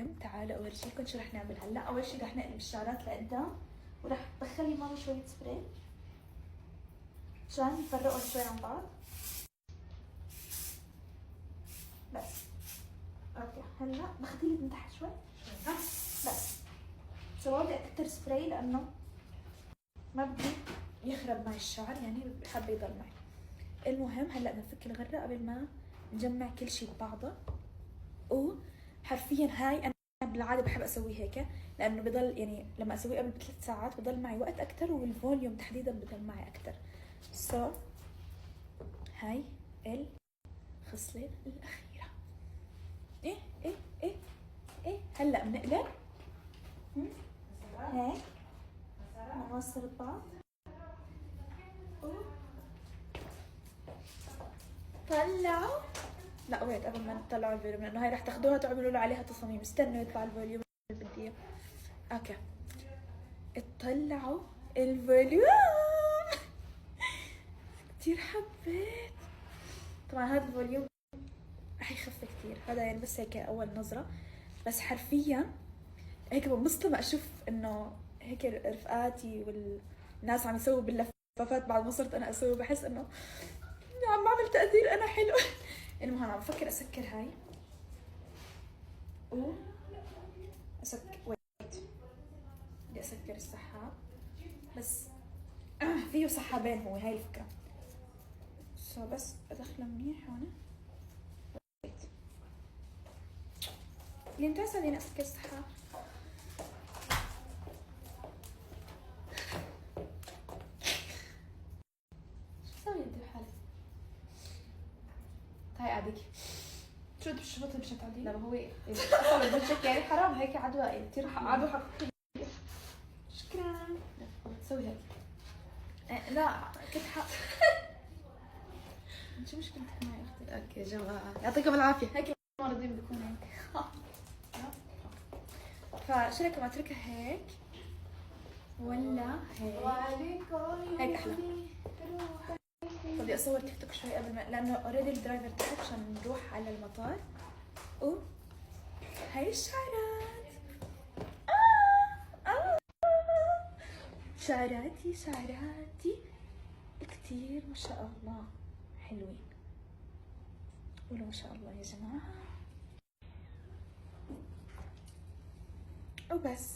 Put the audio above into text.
المهم تعالوا اورجيكم شو رح نعمل هلا. اول شي رح نقلب الشعرات لقدام ورح تدخلي ماما شوية سبراي عشان نفرقهم شوي عن بعض. بس اوكي هلا باخديلي من تحت شوي بس. سو بدي اكتر سبراي لانه ما بدي يخرب معي الشعر، يعني حابه يضل معي. المهم هلا بنفك الغره قبل ما نجمع كل شيء ببعضه. وحرفيا هاي انا بالعاده بحب اسوي هيك لانه بضل يعني لما اسويه قبل ب3 ساعات بضل معي وقت اكثر والفوليوم تحديدا بضل معي اكثر. سو هاي الخصله الاخيره. ايه ايه ايه ايه هلا بنقلب هيك بنوصل ببعض. طلعوا. لا ويت قبل ما نطلعوا الفوليوم لانه هاي رح تاخذوها تعملوا له عليها تصاميم. استنوا يطلع الفوليوم اللي بدي اياه. اوكي اطلعوا الفوليوم. كتير حبيت. طبعا هذا الفوليوم رح يخف كتير، هذا يعني بس هيك اول نظرة، بس حرفيا هيك بنبسط لما اشوف انه هيك رفقاتي والناس عم يسووا باللفافات بعد ما صرت انا اسوي، بحس انه عم بعمل تقدير انا حلو. المهم عم بفكر اسكر هاي اسكر ويت بدي اسكر السحاب بس فيه سحابين هو، هاي الفكرة. سو بس ادخله منيح هون. ويت اللي انت بدي اسكر السحاب. شو تسوي انت بحالك؟ هاي قاعدك شو بتشبطي مشت عندي؟ لا ما هو اصلا بوجهك يعني حرام هيك عدوائي كثير عدو حقيقي. شكرا. سوي هيك. لا كنت شو مشكلتك معي اختي؟ اوكي يا جماعه يعطيكم العافيه. هيك المعرضين بيكون هيك. فشو رايكم اتركها هيك ولا هيك؟ هيك احلى. بدي اصور تيك توك شوي قبل ما، لانه اوريدي الدرايفر تحت عشان نروح على المطار. هاي الشعرات. شعراتي كتير ما شاء الله حلوين. قولوا ما شاء الله يا جماعة. وبس.